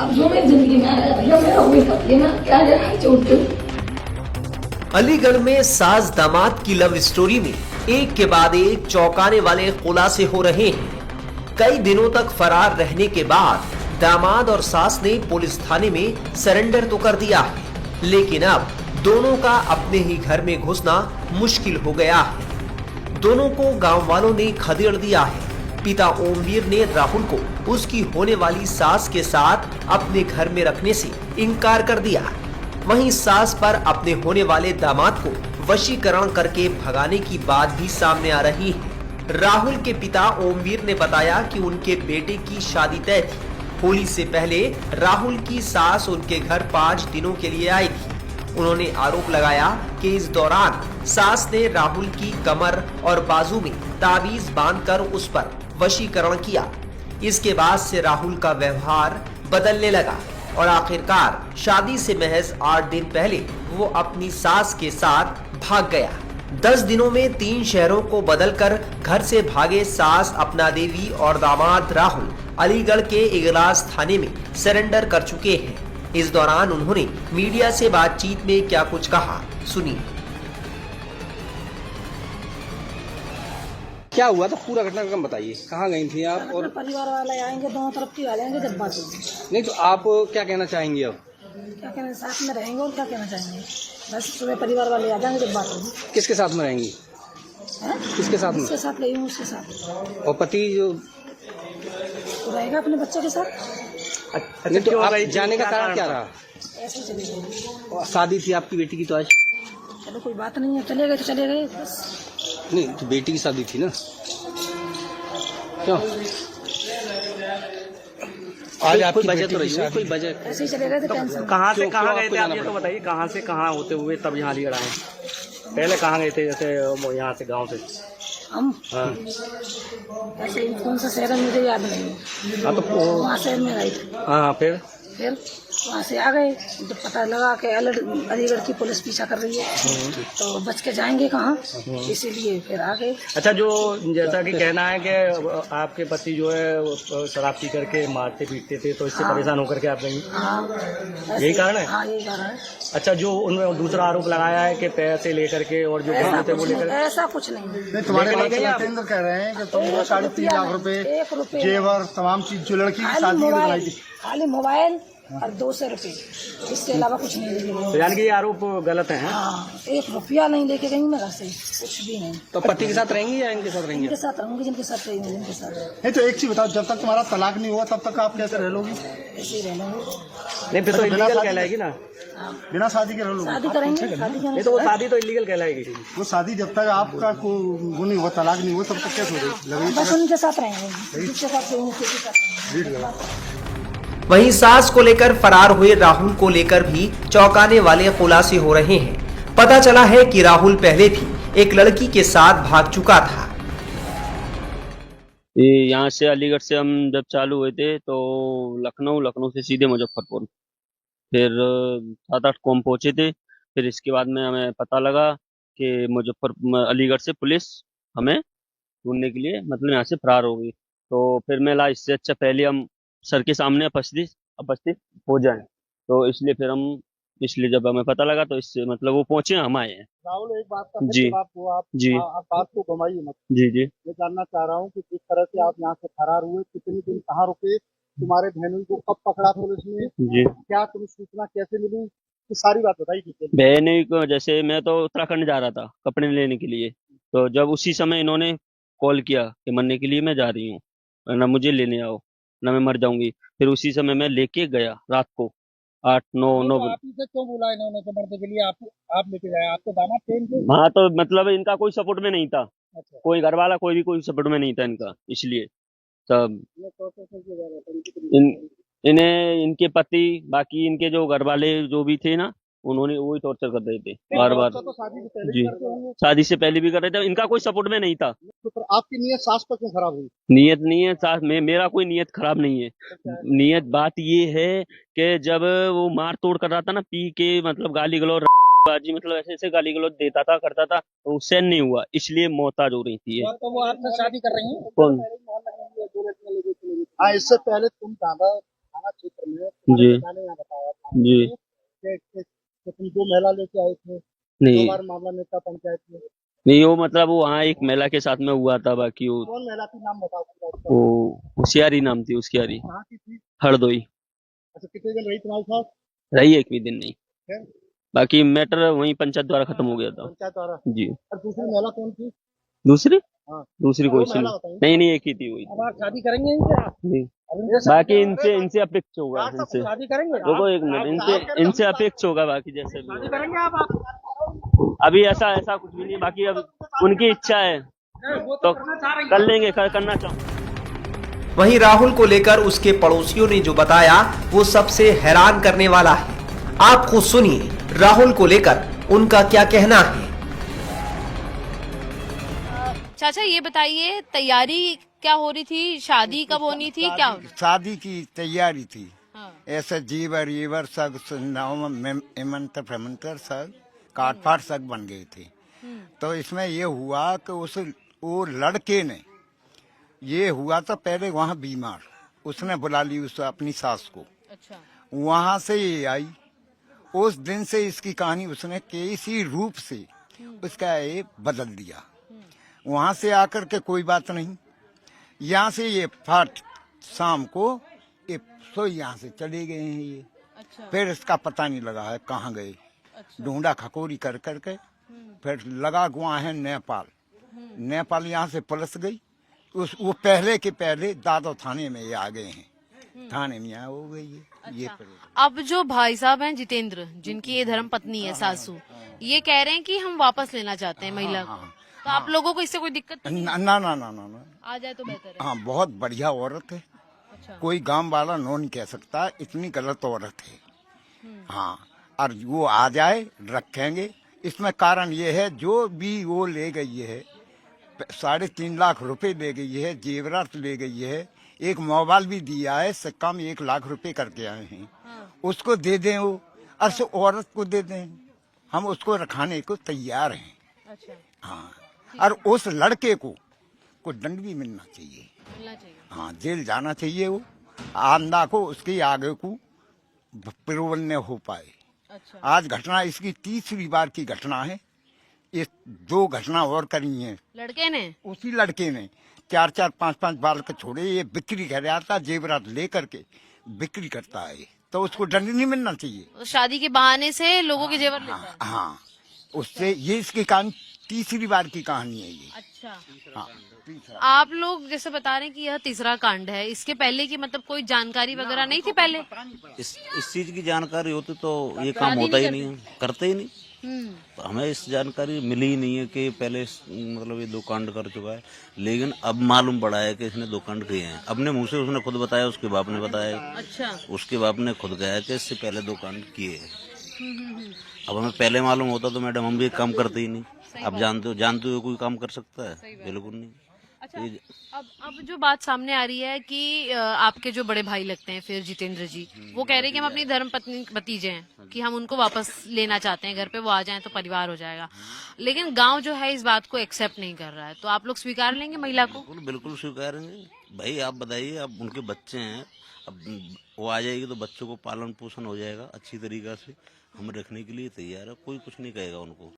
अब जो मेरी जिंदगी में आया भैया मेरा वही कर ना क्या है चोट। अलीगढ़ में सास दामाद की लव स्टोरी में एक के बाद एक चौंकाने वाले खुलासे हो रहे हैं। कई दिनों तक फरार रहने के बाद दामाद और सास ने पुलिस थाने में सरेंडर तो कर दिया है, लेकिन अब दोनों का अपने ही घर में घुसना मुश्किल हो गया है। दोनों को गांव वालों ने खदेड़ दिया है। पिता ओमवीर ने राहुल को उसकी होने वाली सास के साथ अपने घर में रखने से इनकार कर दिया। वहीं सास पर अपने होने वाले दामाद को वशीकरण करके भगाने की बात भी सामने आ रही है। राहुल के पिता ओमवीर ने बताया कि उनके बेटे की शादी तय थी। होली से पहले राहुल की सास उनके घर 5 दिनों के लिए आई थी। उन्होंने आरोप लगाया कि इस दौरान सास ने राहुल की कमर और बाजू में ताबीज बांधकर उस पर वशीकरण किया। इसके बाद से राहुल का व्यवहार बदलने लगा और आखिरकार शादी से महज 8 दिन पहले वो अपनी सास के साथ भाग गया। 10 दिनों में 3 शहरों को बदलकर घर से भागे सास अपना देवी और दामाद राहुल अलीगढ़ के इगलास थाने में सरेंडर कर चुके हैं। इस दौरान उन्होंने मीडिया से बातचीत में क्या कुछ कहा, सुनिए। क्या हुआ था, पूरा घटनाक्रम बताइए। कहाँ गई थी आप? और परिवार वाले आएंगे, दोनों तरफ की आ जाएंगे जब बात होगी। नहीं तो आप क्या कहना चाहेंगे अब? क्या कहना, साथ में रहेंगे और क्या कहना चाहेंगे। बस सुबह परिवार वाले आ जाएंगे जब बात होगी। किसके साथ में रहेंगी? किसके साथ में? उसके साथ गई हूँ, उसके साथ। और पति जो तो रहेगा अपने बच्चों के साथ। नहीं तो आप जाने का कारण क्या रहा? ऐसे ही चले गए। शादी थी आपकी बेटी की तो आज? चलो कोई बात नहीं है, चले गए तो चले गए बस। नहीं तो बेटी की शादी थी ना, क्यों? आज आपकी वजह तो रही है, कोई वजह? ऐसे ही चले गए थे, टेंशन। कहाँ से कहाँ क्यों गए थे आप ये तो बताइए। कहाँ से कहाँ होते हुए तब यहाँ अलीगढ़ आए? पहले कहाँ गए थे, जैसे यहाँ से गांव से? हम हाँ ऐसे ही कौन सा शहर है मुझे याद नहीं है। हाँ, तो वहाँ शहर में गए थे। हाँ फिर वहाँ से आ गए। जब पता लगा कि अलीगढ़ की पुलिस पीछा कर रही है तो बच के जाएंगे कहाँ, इसीलिए फिर आ गए। अच्छा, जो जैसा कि कहना है कि आपके पति जो है वो शराब पी करके मारते पीटते थे, तो इससे परेशान होकर के आप गई? हाँ यही कारण है? हाँ यही कारण है। अच्छा, जो उन्होंने दूसरा आरोप लगाया है कि पैसे लेकर के और जो गहने थे वो लेकर, ऐसा कुछ नहीं। तुम्हारे केंद्र कह रहे हैं कि तुम 3.5 लाख रुपए जेवर तमाम चीज जो लड़की की शादी में लगाई थी, खाली मोबाइल और 200 रुपए, इसके अलावा कुछ नहीं लेके तो गई। यानी कि ये आरोप गलत है? हाँ, 1 रुपया नहीं लेके गई मैं घर से, कुछ भी नहीं। तो पति के साथ रहेंगी या इनके साथ रहेंगी? इनके साथ रहूंगी, जिनके साथ रहेंगी जिनके साथ। नहीं तो एक चीज बताओ, जब तक तुम्हारा तलाक नहीं हुआ तब तक आप कैसे रह लोगी? ऐसे ही रहना है। नहीं फिर तो इलीगल कहलाएगी ना। बिना शादी के रह लोगी? शादी करेंगे, शादी नहीं करेंगे। तो वो शादी तो इलीगल कहलाएगी। वो शादी जब तक आपका वो नहीं हुआ, तलाक नहीं हुआ, तब तक कैसे हो रही? बस उनके साथ रहेंगे, जिसके साथ रहेंगे उसी के साथ रहेंगे। वहीं सास को लेकर फरार हुए राहुल को लेकर भी चौंकाने वाले खुलासे हो रहे हैं। पता चला है कि राहुल पहले भी एक लड़की के साथ भाग चुका था। यहाँ से अलीगढ़ से हम जब चालू हुए थे तो लखनऊ से सीधे मुजफ्फरपुर, फिर 7-8 को हम पहुंचे थे। फिर इसके बाद में हमें पता लगा कि अलीगढ़ से पुलिस हमें ढूंढने के लिए मतलब यहाँ से फरार हो गई। तो फिर मैं ला इससे अच्छा पहले हम सर के सामने उपस्थित हो जाएं, तो इसलिए जब हमें पता लगा तो इससे मतलब वो पहुंचे, हम आए हैं। राहुल, एक बात का जी आप जी आप बात को घुमाइए मत। जी जी मैं जानना चाह रहा हूँ कि जिस तरह से आप यहाँ से फरार हुए, कितने दिन कहाँ रुके, तुम्हारे बहनोई को कब पकड़ा पुलिस ने, जी। क्या तुम्हें सूचना कैसे मिली, ये सारी बात बताइए। बहन को जैसे मैं तो उत्तराखंड जा रहा था कपड़े लेने के लिए, तो जब उसी समय इन्होंने कॉल किया कि मरने के लिए मैं जा रही हूँ, ना मुझे लेने आओ ना मैं मर जाऊंगी। फिर उसी समय मैं लेके गया रात को 8-9 आप इसे क्यों बुलाया इन्होंने तो मरने के लिए? आप लेके गए, आपको दामाद ट्रेन के? हाँ, तो मतलब इनका कोई सपोर्ट में नहीं था। अच्छा। कोई घर वाला कोई सपोर्ट में नहीं था इनका, इसलिए तब इनके पति बाकी इनके जो घर वाले जो भी थे ना, उन्होंने वही टॉर्चर कर रहे थे बार बार। तो शादी से पहले जी, शादी से पहले भी कर रहे थे, इनका कोई सपोर्ट में नहीं था। तो फिर आपकी नीयत सास पर क्यों खराब हुई? नियत नहीं है सास में, मेरा कोई नियत खराब नहीं है। नियत बात ये है कि जब वो मार तोड़ कर रहा था ना, पी के मतलब गाली गलौज बाजी मतलब ऐसे ऐसे गाली गलौज देता था करता था, तो सहन नहीं हुआ, इसलिए मोहताज हो रही थी। तो वो आपसे शादी कर रही है? कौन? हाँ, इससे पहले तुम ज्यादा थाना क्षेत्र में जी। मैंने यहाँ बताया था जी। कि तुम जो महिला लेके आए थे, नहीं 2 बार मामला नेता पंचायत में। नहीं, वो मतलब वो वहाँ एक महिला के साथ में हुआ था, बाकी वो कौन महिला थी, नाम बताओ पूरा उसका। होशियारी नाम थी उसकी, यारी कहाँ की थी? हरदोई। अच्छा, कितने दिन रही तुम्हारे साथ? रही एक भी दिन नहीं, फिर बाकी मैटर वहीं पंचायत द्वारा खत्म हो गया था। पंचायत द्वारा। जी। और दूसरी महिला कौन थी? दूसरी हाँ, दूसरी कोई सी महिला नहीं। बताइए। नहीं नहीं, एक ही थी वही। अब आप शादी करेंगे इनसे? जी। अरे बाकी इनसे अपेक्ष होगा, इनसे शादी करेंगे? देखो एक मिनट, इनसे अपेक्ष होगा, बाकी जैसे भी होगा। करेंगे आप? अभी ऐसा कुछ भी नहीं, बाकी अब उनकी इच्छा है तो कर लेंगे, करना चाहूँ। वहीं राहुल को लेकर उसके पड़ोसियों ने जो बताया वो सबसे हैरान करने वाला है। आप खुद सुनिए राहुल को लेकर उनका क्या कहना है। चाचा ये बताइए, तैयारी क्या हो रही थी, शादी कब होनी थी, क्या? शादी की तैयारी थी। हाँ। ऐसे जीवर ईवर सब इमंतर फेमंतर सब काटफाट सब बन गए थे। तो इसमें ये हुआ कि वो लड़के ने ये हुआ था पहले वहाँ बीमार, उसने बुला ली उस अपनी सास को। अच्छा। वहाँ से ये आई, उस दिन से इसकी कहानी उसने किसी रूप से उसका ये बदल दिया। वहाँ से आकर के कोई बात नहीं, यहाँ से ये फाट शाम को ये सो यहाँ से चले गए हैं ये। अच्छा। फिर इसका पता नहीं लगा है कहाँ गए। अच्छा। ढूंढा खकोरी कर करके फिर लगा गुआ है नेपाल। नेपाल यहाँ से पुलिस गई, वो पहले के पहले दादो थाने में ये आ गए हैं, थाने में यहाँ हो गई है। अच्छा। ये अब जो भाई साहब हैं जितेंद्र, जिनकी ये धर्म पत्नी है सासू, ये कह रहे हैं कि हम वापस लेना चाहते हैं महिला को। तो आप लोगों को इससे कोई दिक्कत नहीं? ना ना ना ना ना, आ जाए तो बेहतर है। हाँ बहुत बढ़िया औरत है। अच्छा। कोई गांव वाला नो नहीं कह सकता इतनी गलत औरत है। हाँ, और वो आ जाए रखेंगे। इसमें कारण ये है जो भी वो ले गई है 3.5 लाख रुपए ले गई है, जेवरात ले गई है, एक मोबाइल भी दिया है, से कम 1 लाख रुपए करके आए हैं। उसको दे दें वो, और से औरत को दे दें, हम उसको रखाने को तैयार हैं। अच्छा। हाँ, और उस लड़के को दंड भी मिलना चाहिए। मिलना चाहिए। हाँ, जेल जाना चाहिए वो, आंदा को उसके आगे को प्रबंध हो पाए। अच्छा। आज घटना इसकी 3री बार की घटना है। ये 2 घटना और करी हैं लड़के ने। उसी लड़के ने। 4-4, 5-5 बाल के छोड़े, ये बिक्री कर रहा था, जेवरात लेकर के बिक्री करता है, तो उसको दंड नहीं मिलना चाहिए। तो शादी के बहाने से लोगों के जेवर लेता है। हाँ, उससे ये इसकी कहानी 3री बार की कहानी है ये। अच्छा। हाँ, आप लोग जैसे बता रहे हैं कि यह 3रा कांड है, इसके पहले की मतलब कोई जानकारी वगैरह नहीं थी पहले? इस चीज की जानकारी होती तो ये काम होता ही नहीं, करते ही नहीं। तो हमें इस जानकारी मिली ही नहीं है कि पहले मतलब ये 2 कांड कर चुका है, लेकिन अब मालूम पड़ा है कि इसने 2 कांड किए हैं। अपने मुंह से उसने खुद बताया, उसके बाप ने बताया। अच्छा। उसके बाप ने खुद कहा कि इससे पहले 2 कांड किए हैं। अब हमें पहले मालूम होता तो मैडम हम भी एक काम करते ही नहीं। अब जानते हो कोई काम कर सकता है? बिल्कुल नहीं। अच्छा। अब जो बात सामने आ रही है कि आपके जो बड़े भाई लगते हैं फिर जितेंद्र जी, वो कह रहे हैं कि हम अपनी धर्म पत्नी भतीजे हैं, कि हम उनको वापस लेना चाहते हैं घर पे, वो आ जाएं तो परिवार हो जाएगा। लेकिन गांव जो है इस बात को एक्सेप्ट नहीं कर रहा है, तो आप लोग स्वीकार लेंगे महिला को? बिल्कुल स्वीकारेंगे भाई। आप बताइए, अब उनके बच्चे हैं, अब वो आ जाएगी तो बच्चों को पालन पोषण हो जाएगा अच्छी तरीका से। हम रखने के लिए तैयार है, कोई कुछ नहीं कहेगा उनको।